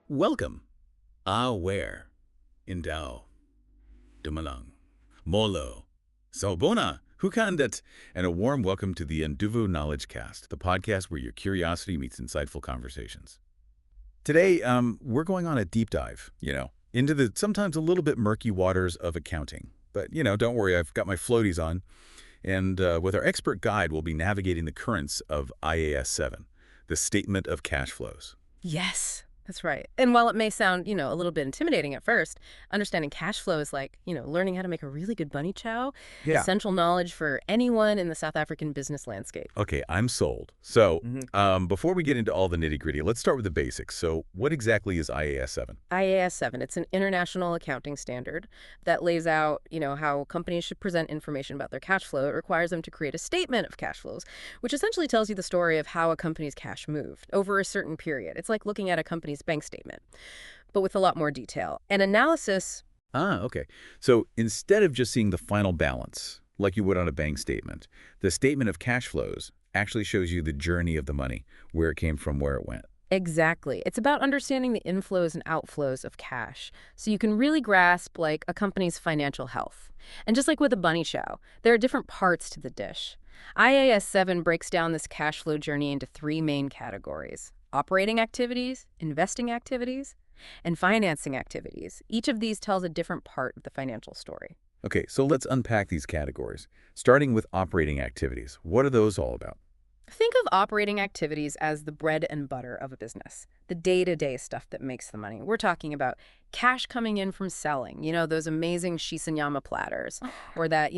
Welcome. Where? Indao. Dumalang. Molo. Sobona. Hukandat. And a warm welcome to the Nduvu Knowledge Cast, the podcast where your curiosity meets insightful conversations. Today, we're going on a deep dive, into the sometimes a little bit murky waters of accounting. But, don't worry, I've got my floaties on. And with our expert guide, we'll be navigating the currents of IAS 7, the Statement of Cash Flows. Yes, that's right. And while it may sound, a little bit intimidating at first, understanding cash flow is like, learning how to make a really good bunny chow, Yeah. essential knowledge for anyone in the South African business landscape. Okay, I'm sold. So, before we get into all the nitty-gritty, let's start with the basics. So, what exactly is IAS 7? IAS 7, it's an international accounting standard that lays out, how companies should present information about their cash flow. It requires them to create a statement of cash flows, which essentially tells you the story of how a company's cash moved over a certain period. It's like looking at a company's bank statement, but with a lot more detail. And analysis. Okay. So, instead of just seeing the final balance, like you would on a bank statement, the statement of cash flows actually shows you the journey of the money, where it came from, where it went. Exactly. It's about understanding the inflows and outflows of cash, so you can really grasp, like, a company's financial health. And just like with a bunny chow, there are different parts to the dish. IAS 7 breaks down this cash flow journey into three main categories: operating activities, investing activities, and financing activities. Each of these tells a different part of the financial story. Okay, so let's unpack these categories. Starting with operating activities, what are those all about? Think of operating activities as the bread and butter of a business, the day-to-day stuff that makes the money. We're talking about cash coming in from selling, those amazing shisanyama platters, or that,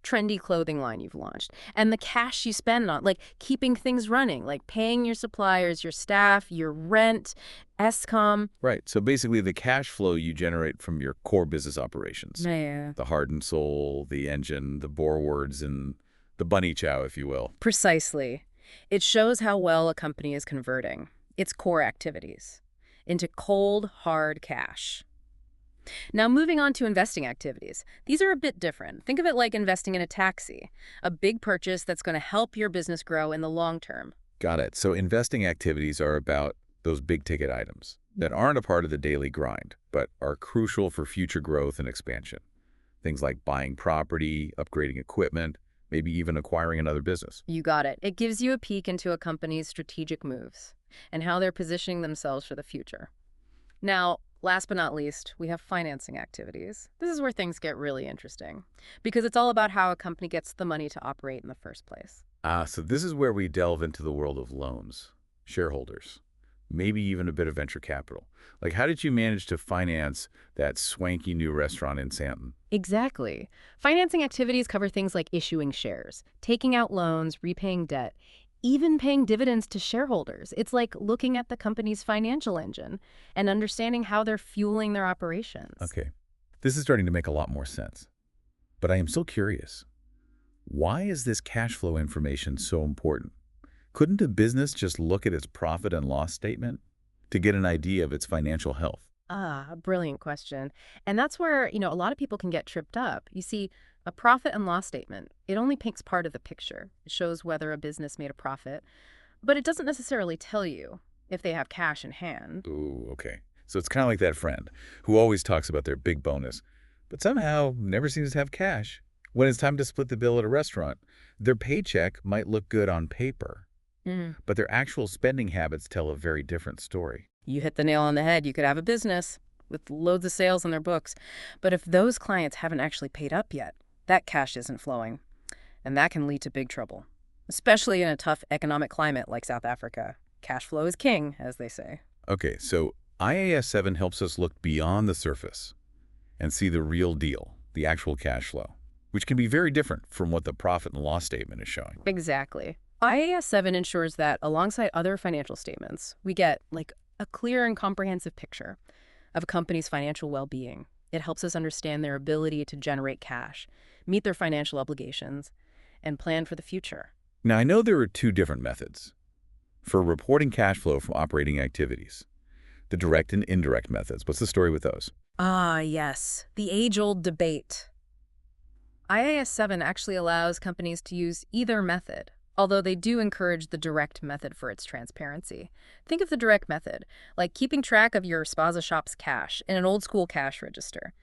trendy clothing line you've launched, and the cash you spend on, like, keeping things running, like paying your suppliers, your staff, your rent, ESCOM. Right, so basically the cash flow you generate from your core business operations. Yeah. The heart and soul, the engine, the bore words, and the bunny chow, if you will. Precisely. It shows how well a company is converting its core activities into cold, hard cash. Now, moving on to investing activities. These are a bit different. Think of it like investing in a taxi, a big purchase that's going to help your business grow in the long term. Got it. So investing activities are about those big-ticket items that aren't a part of the daily grind, but are crucial for future growth and expansion. Things like buying property, upgrading equipment, maybe even acquiring another business. You got it. It gives you a peek into a company's strategic moves and how they're positioning themselves for the future. Now, last but not least, we have financing activities. This is where things get really interesting because it's all about how a company gets the money to operate in the first place. So this is where we delve into the world of loans, shareholders, maybe even a bit of venture capital. Like, how did you manage to finance that swanky new restaurant in Santon? Exactly. Financing activities cover things like issuing shares, taking out loans, repaying debt, even paying dividends to shareholders. It's like looking at the company's financial engine and understanding how they're fueling their operations. Okay, this is starting to make a lot more sense. But I am so curious. Why is this cash flow information so important? Couldn't a business just look at its profit and loss statement to get an idea of its financial health? A brilliant question. And that's where, a lot of people can get tripped up. You see, a profit and loss statement, it only paints part of the picture. It shows whether a business made a profit, but it doesn't necessarily tell you if they have cash in hand. Ooh, okay. So it's kind of like that friend who always talks about their big bonus, but somehow never seems to have cash. When it's time to split the bill at a restaurant, their paycheck might look good on paper, but their actual spending habits tell a very different story. You hit the nail on the head. You could have a business with loads of sales in their books, but if those clients haven't actually paid up yet, that cash isn't flowing, and that can lead to big trouble, especially in a tough economic climate like South Africa. Cash flow is king, as they say. Okay, so IAS 7 helps us look beyond the surface and see the real deal, the actual cash flow, which can be very different from what the profit and loss statement is showing. Exactly. IAS 7 ensures that alongside other financial statements, we get like a clear and comprehensive picture of a company's financial well-being. It helps us understand their ability to generate cash, meet their financial obligations, and plan for the future. Now, I know there are two different methods for reporting cash flow from operating activities, the direct and indirect methods. What's the story with those? Yes, the age-old debate. IAS 7 actually allows companies to use either method, although they do encourage the direct method for its transparency. Think of the direct method, like keeping track of your Spaza Shop's cash in an old-school cash register.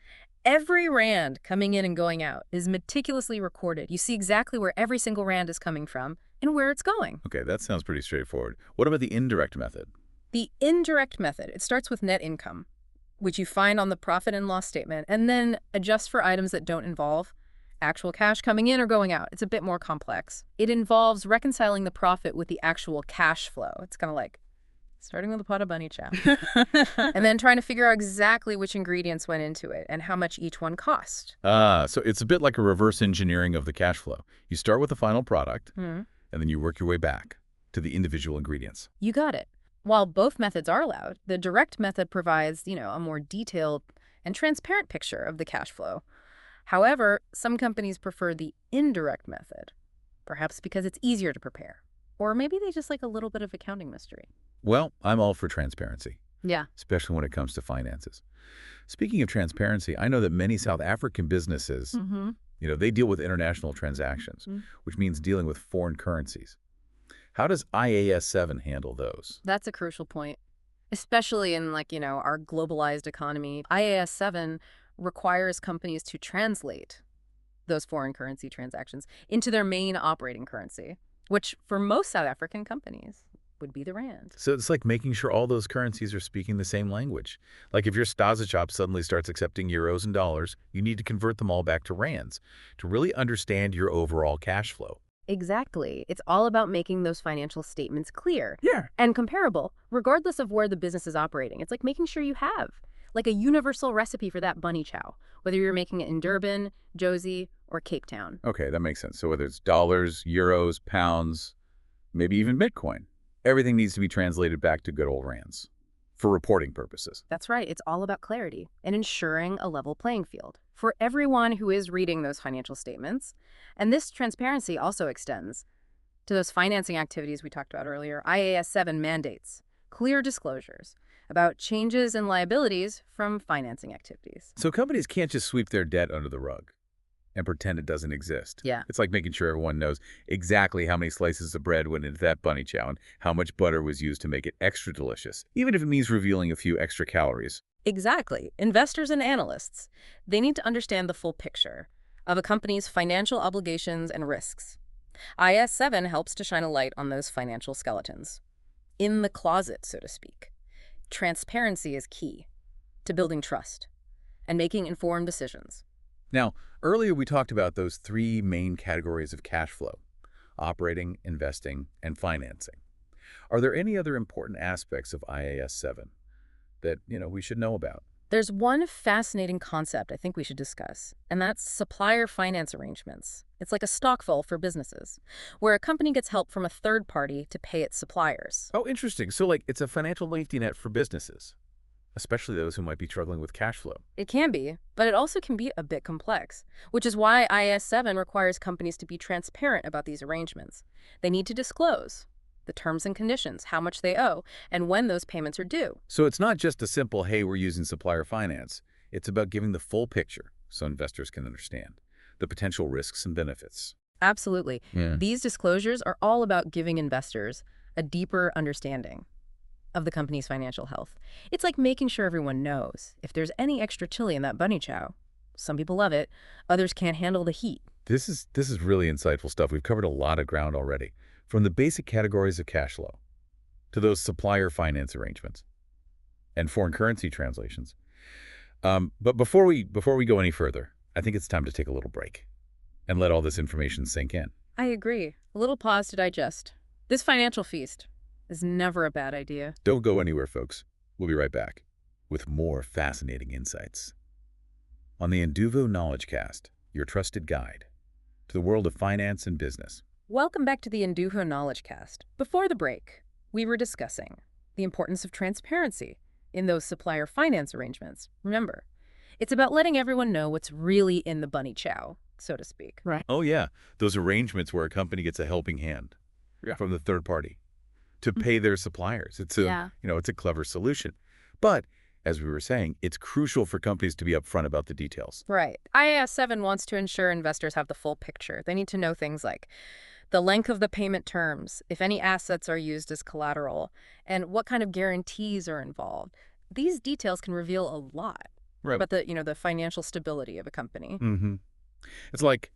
Every rand coming in and going out is meticulously recorded. You see exactly where every single rand is coming from and where it's going. Okay, that sounds pretty straightforward. What about the indirect method? The indirect method, it starts with net income, which you find on the profit and loss statement, and then adjust for items that don't involve actual cash coming in or going out. It's a bit more complex. It involves reconciling the profit with the actual cash flow. It's kind of like starting with a pot of bunny chow. And then trying to figure out exactly which ingredients went into it and how much each one cost. So it's a bit like a reverse engineering of the cash flow. You start with the final product, and then you work your way back to the individual ingredients. You got it. While both methods are allowed, the direct method provides, a more detailed and transparent picture of the cash flow. However, some companies prefer the indirect method, perhaps because it's easier to prepare. Or maybe they just like a little bit of accounting mystery. Well, I'm all for transparency, Yeah. especially when it comes to finances. Speaking of transparency, I know that many South African businesses, they deal with international transactions, which means dealing with foreign currencies. How does IAS 7 handle those? That's a crucial point, especially in our globalized economy. IAS 7 requires companies to translate those foreign currency transactions into their main operating currency, which for most South African companies would be the rand. So it's like making sure all those currencies are speaking the same language. Like if your Stasi shop suddenly starts accepting euros and dollars, you need to convert them all back to rands to really understand your overall cash flow. Exactly. It's all about making those financial statements clear Yeah. and comparable, regardless of where the business is operating. It's like making sure you have like a universal recipe for that bunny chow, whether you're making it in Durban, Josie, or Cape Town. Okay, that makes sense. So whether it's dollars, euros, pounds, maybe even Bitcoin, everything needs to be translated back to good old rands for reporting purposes. That's right. It's all about clarity and ensuring a level playing field for everyone who is reading those financial statements. And this transparency also extends to those financing activities we talked about earlier. IAS 7 mandates clear disclosures about changes in liabilities from financing activities. So companies can't just sweep their debt under the rug and pretend it doesn't exist. Yeah. It's like making sure everyone knows exactly how many slices of bread went into that bunny chow and how much butter was used to make it extra delicious, even if it means revealing a few extra calories. Exactly. Investors and analysts, they need to understand the full picture of a company's financial obligations and risks. IAS 7 helps to shine a light on those financial skeletons. In the closet, so to speak. Transparency is key to building trust and making informed decisions. Now, earlier we talked about those three main categories of cash flow: operating, investing, and financing. Are there any other important aspects of IAS 7 that, we should know about? There's one fascinating concept I think we should discuss, and that's supplier finance arrangements. It's like a stockful for businesses, where a company gets help from a third party to pay its suppliers. Oh, interesting. So, it's a financial safety net for businesses, especially those who might be struggling with cash flow. It can be, but it also can be a bit complex, which is why IAS 7 requires companies to be transparent about these arrangements. They need to disclose the terms and conditions, how much they owe, and when those payments are due. So it's not just a simple, hey, we're using supplier finance. It's about giving the full picture so investors can understand the potential risks and benefits. Absolutely. Yeah. These disclosures are all about giving investors a deeper understanding of the company's financial health. It's like making sure everyone knows if there's any extra chili in that bunny chow. Some people love it, others can't handle the heat. This is really insightful stuff. We've covered a lot of ground already, from the basic categories of cash flow to those supplier finance arrangements and foreign currency translations. But before we go any further, I think it's time to take a little break and let all this information sink in. I agree. A little pause to digest. This financial feast is never a bad idea. Don't go anywhere, folks. We'll be right back with more fascinating insights on the Induvo Knowledge Cast, your trusted guide to the world of finance and business. Welcome back to the Induvo Knowledge Cast. Before the break, we were discussing the importance of transparency in those supplier finance arrangements. Remember, it's about letting everyone know what's really in the bunny chow, so to speak. Right. Oh, yeah. Those arrangements where a company gets a helping hand from the third party to pay their suppliers. It's a clever solution. But as we were saying, it's crucial for companies to be upfront about the details. Right. IAS 7 wants to ensure investors have the full picture. They need to know things like the length of the payment terms, if any assets are used as collateral, and what kind of guarantees are involved. These details can reveal a lot Right. about the financial stability of a company. Mm-hmm. It's like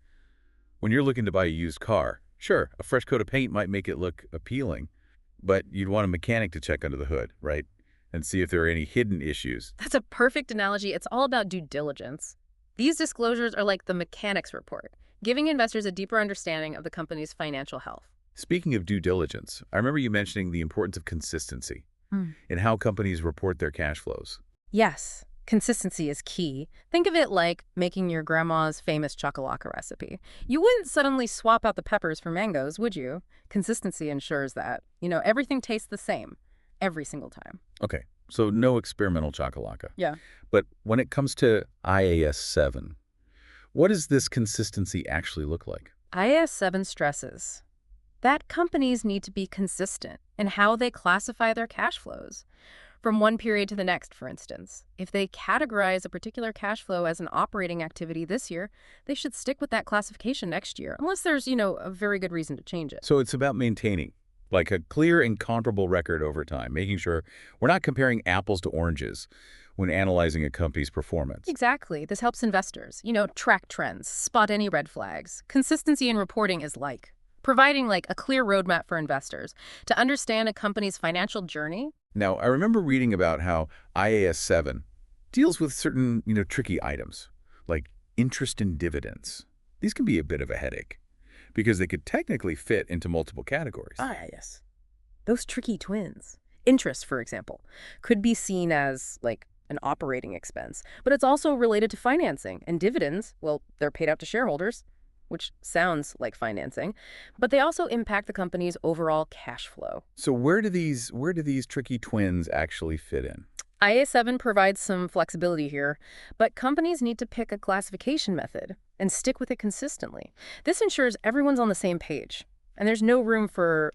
when you're looking to buy a used car. Sure, a fresh coat of paint might make it look appealing, but you'd want a mechanic to check under the hood, right? And see if there are any hidden issues. That's a perfect analogy. It's all about due diligence. These disclosures are like the mechanic's report, giving investors a deeper understanding of the company's financial health. Speaking of due diligence, I remember you mentioning the importance of consistency in how companies report their cash flows. Yes, consistency is key. Think of it like making your grandma's famous chakalaka recipe. You wouldn't suddenly swap out the peppers for mangoes, would you? Consistency ensures that, everything tastes the same every single time. Okay, so no experimental chakalaka. Yeah. But when it comes to IAS 7, what does this consistency actually look like? IAS 7 stresses that companies need to be consistent in how they classify their cash flows. From one period to the next, for instance. If they categorize a particular cash flow as an operating activity this year, they should stick with that classification next year, unless there's, a very good reason to change it. So it's about maintaining, like a clear and comparable record over time, making sure we're not comparing apples to oranges when analyzing a company's performance. Exactly. This helps investors, track trends, spot any red flags. Consistency in reporting is providing a clear roadmap for investors to understand a company's financial journey. Now, I remember reading about how IAS 7 deals with certain, tricky items, like interest and dividends. These can be a bit of a headache because they could technically fit into multiple categories. Yes. Those tricky twins. Interest, for example, could be seen as an operating expense, but it's also related to financing. And dividends, well, they're paid out to shareholders, which sounds like financing, but they also impact the company's overall cash flow. So where do these tricky twins actually fit in? IAS 7 provides some flexibility here, but companies need to pick a classification method and stick with it consistently. This ensures everyone's on the same page, and there's no room for,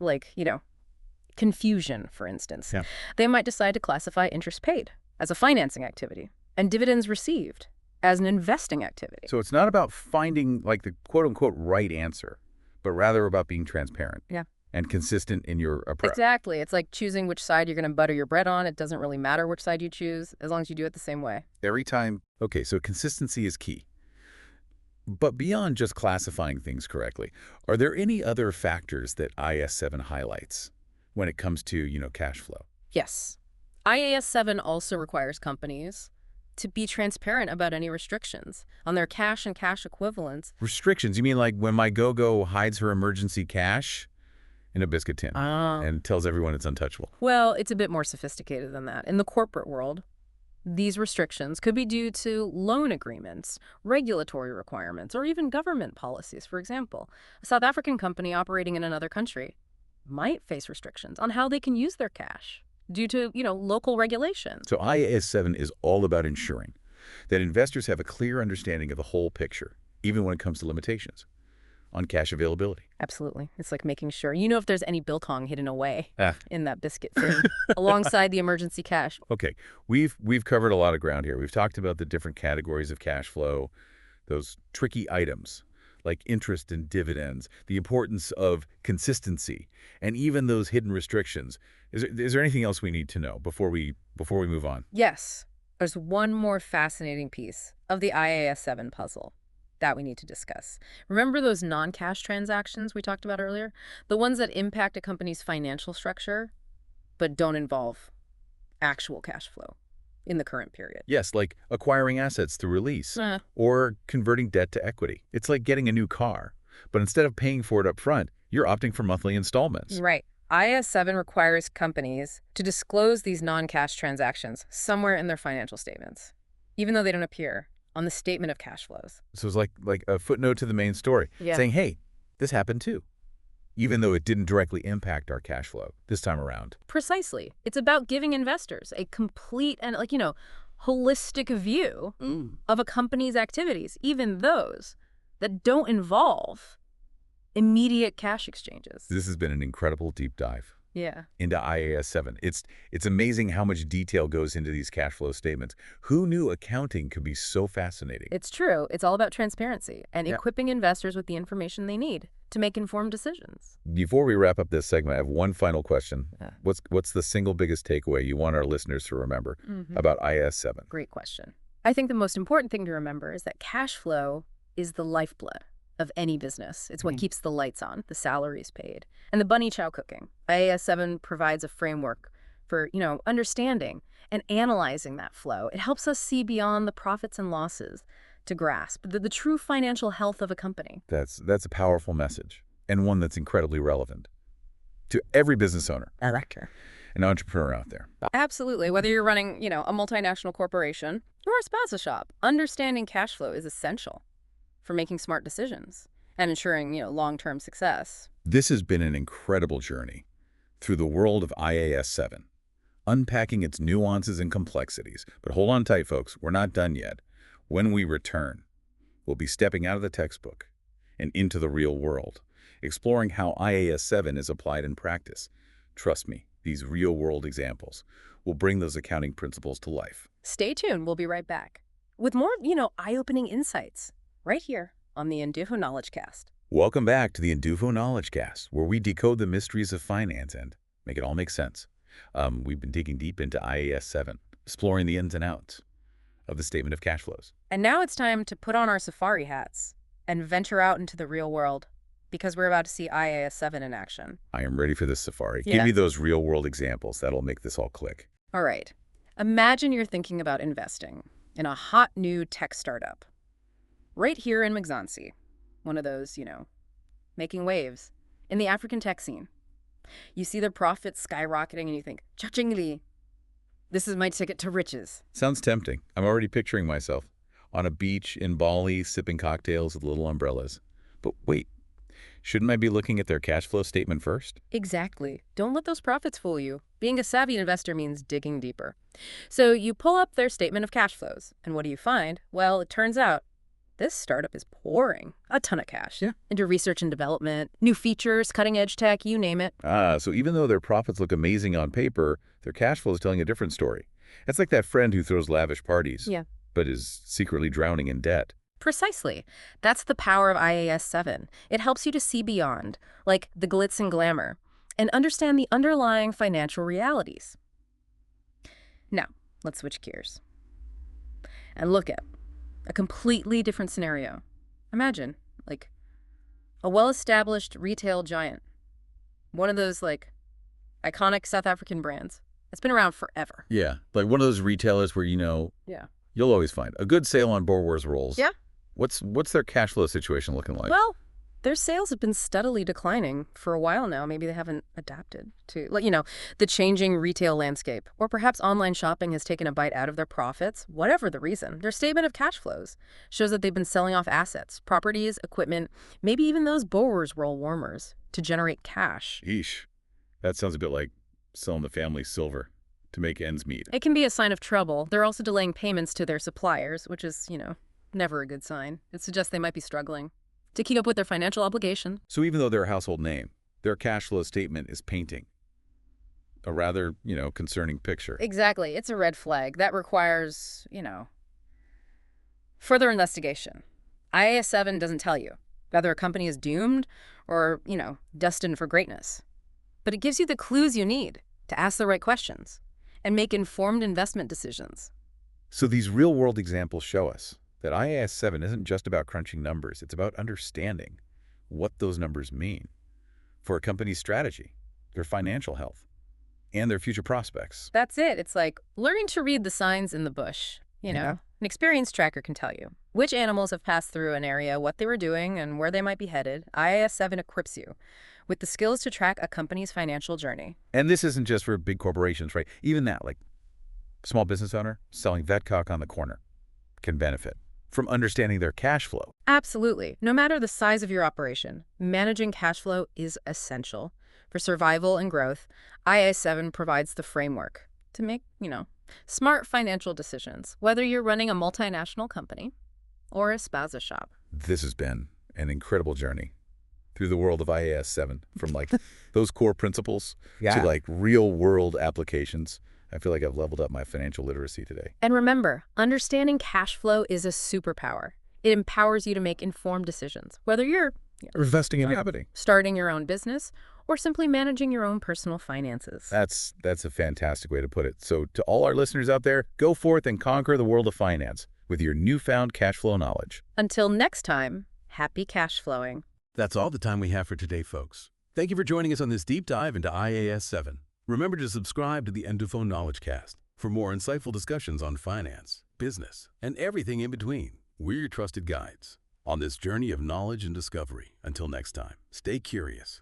confusion, for instance. Yeah. They might decide to classify interest paid as a financing activity and dividends received as an investing activity. So it's not about finding the quote-unquote right answer, but rather about being transparent. Yeah. And consistent in your approach. Exactly. It's like choosing which side you're going to butter your bread on. It doesn't really matter which side you choose, as long as you do it the same way. Every time. Okay, so consistency is key. But beyond just classifying things correctly, are there any other factors that IAS 7 highlights when it comes to, cash flow? Yes. IAS 7 also requires companies to be transparent about any restrictions on their cash and cash equivalents. Restrictions? You mean like when my go-go hides her emergency cash in a biscuit tin and tells everyone it's untouchable? Well, it's a bit more sophisticated than that. In the corporate world, these restrictions could be due to loan agreements, regulatory requirements, or even government policies. For example, a South African company operating in another country might face restrictions on how they can use their cash due to, local regulations. So IAS 7 is all about ensuring that investors have a clear understanding of the whole picture, even when it comes to limitations on cash availability. Absolutely. It's like making sure if there's any biltong hidden away in that biscuit tin alongside the emergency cash. Okay, we've covered a lot of ground here. We've talked about the different categories of cash flow, those tricky items like interest and dividends, the importance of consistency, and even those hidden restrictions. Is there anything else we need to know before we move on? Yes. There's one more fascinating piece of the IAS 7 puzzle that we need to discuss. Remember those non-cash transactions we talked about earlier? The ones that impact a company's financial structure, but don't involve actual cash flow in the current period. Yes, like acquiring assets through release or converting debt to equity. It's like getting a new car, but instead of paying for it up front, you're opting for monthly installments. Right. IAS 7 requires companies to disclose these non-cash transactions somewhere in their financial statements, even though they don't appear on the statement of cash flows. So it's like a footnote to the main story saying, hey, this happened too, even though it didn't directly impact our cash flow this time around. Precisely. It's about giving investors a complete and, holistic view of a company's activities, even those that don't involve immediate cash exchanges. This has been an incredible deep dive. Yeah. into IAS 7. It's amazing how much detail goes into these cash flow statements. Who knew accounting could be so fascinating? It's true. It's all about transparency and Yeah. equipping investors with the information they need to make informed decisions. Before we wrap up this segment, I have one final question. Yeah. What's the single biggest takeaway you want our listeners to remember Mhm. about IAS 7? Great question. I think the most important thing to remember is that cash flow is the lifeblood of any business. It's what keeps the lights on, the salaries paid, and the bunny chow cooking. IAS 7 provides a framework for, understanding and analyzing that flow. It helps us see beyond the profits and losses to grasp the true financial health of a company. That's a powerful message, and one that's incredibly relevant to every business owner, Director. an entrepreneur out there. Absolutely. Whether you're running, a multinational corporation or a spaza shop, understanding cash flow is essential for making smart decisions and ensuring, long-term success. This has been an incredible journey through the world of IAS 7, unpacking its nuances and complexities. But hold on tight, folks. We're not done yet. When we return, we'll be stepping out of the textbook and into the real world, exploring how IAS 7 is applied in practice. Trust me, these real-world examples will bring those accounting principles to life. Stay tuned. We'll be right back with more, eye-opening insights right here on the Indufo Knowledge Cast. Welcome back to the Indufo Knowledge Cast, where we decode the mysteries of finance and make it all make sense. We've been digging deep into IAS 7, exploring the ins and outs of the statement of cash flows. And now it's time to put on our safari hats and venture out into the real world because we're about to see IAS 7 in action. I am ready for this safari. Yeah. Give me those real-world examples. That'll make this all click. All right. Imagine you're thinking about investing in a hot new tech startup right here in Mzansi, one of those, making waves in the African tech scene. You see their profits skyrocketing and you think, cha-ching-li, this is my ticket to riches. Sounds tempting. I'm already picturing myself on a beach in Bali sipping cocktails with little umbrellas. But wait, shouldn't I be looking at their cash flow statement first? Exactly. Don't let those profits fool you. Being a savvy investor means digging deeper. So you pull up their statement of cash flows, and what do you find? Well, it turns out this startup is pouring a ton of cash into research and development, new features, cutting-edge tech, you name it. So even though their profits look amazing on paper, their cash flow is telling a different story. It's like that friend who throws lavish parties, but is secretly drowning in debt. Precisely. That's the power of IAS 7. It helps you to see beyond, like the glitz and glamour, and understand the underlying financial realities. Now, let's switch gears and look at a completely different scenario. Imagine, a well-established retail giant. One of those, iconic South African brands. It's been around forever. Yeah, like one of those retailers where, you'll always find a good sale on Boerewors rolls. Yeah. What's their cash flow situation looking like? Well, their sales have been steadily declining for a while now. Maybe they haven't adapted to, the changing retail landscape. Or perhaps online shopping has taken a bite out of their profits. Whatever the reason, their statement of cash flows shows that they've been selling off assets, properties, equipment, maybe even those Boerewors roll warmers to generate cash. Eesh. That sounds a bit like selling the family silver to make ends meet. It can be a sign of trouble. They're also delaying payments to their suppliers, which is, never a good sign. It suggests they might be struggling to keep up with their financial obligation. So even though they're a household name, their cash flow statement is painting a rather, concerning picture. Exactly. It's a red flag. That requires, further investigation. IAS 7 doesn't tell you whether a company is doomed or, destined for greatness. But it gives you the clues you need to ask the right questions and make informed investment decisions. So these real-world examples show us that IAS 7 isn't just about crunching numbers. It's about understanding what those numbers mean for a company's strategy, their financial health, and their future prospects. That's it. It's like learning to read the signs in the bush. An experienced tracker can tell you which animals have passed through an area, what they were doing, and where they might be headed. IAS 7 equips you with the skills to track a company's financial journey. And this isn't just for big corporations, right? Even that, like small business owner selling Vetcock on the corner can benefit from understanding their cash flow. Absolutely. No matter the size of your operation, managing cash flow is essential for survival and growth. IAS 7 provides the framework to make, smart financial decisions, whether you're running a multinational company or a spaza shop. This has been an incredible journey through the world of IAS 7, from like those core principles Yeah. to like real world applications. I feel like I've leveled up my financial literacy today. And remember, understanding cash flow is a superpower. It empowers you to make informed decisions, whether you're Investing in happening. starting your own business or simply managing your own personal finances. That's a fantastic way to put it. So to all our listeners out there, go forth and conquer the world of finance with your newfound cash flow knowledge. Until next time, happy cash flowing. That's all the time we have for today, folks. Thank you for joining us on this deep dive into IAS 7. Remember to subscribe to the Ep29 Knowledge Cast for more insightful discussions on finance, business, and everything in between. We're your trusted guides on this journey of knowledge and discovery. Until next time, stay curious.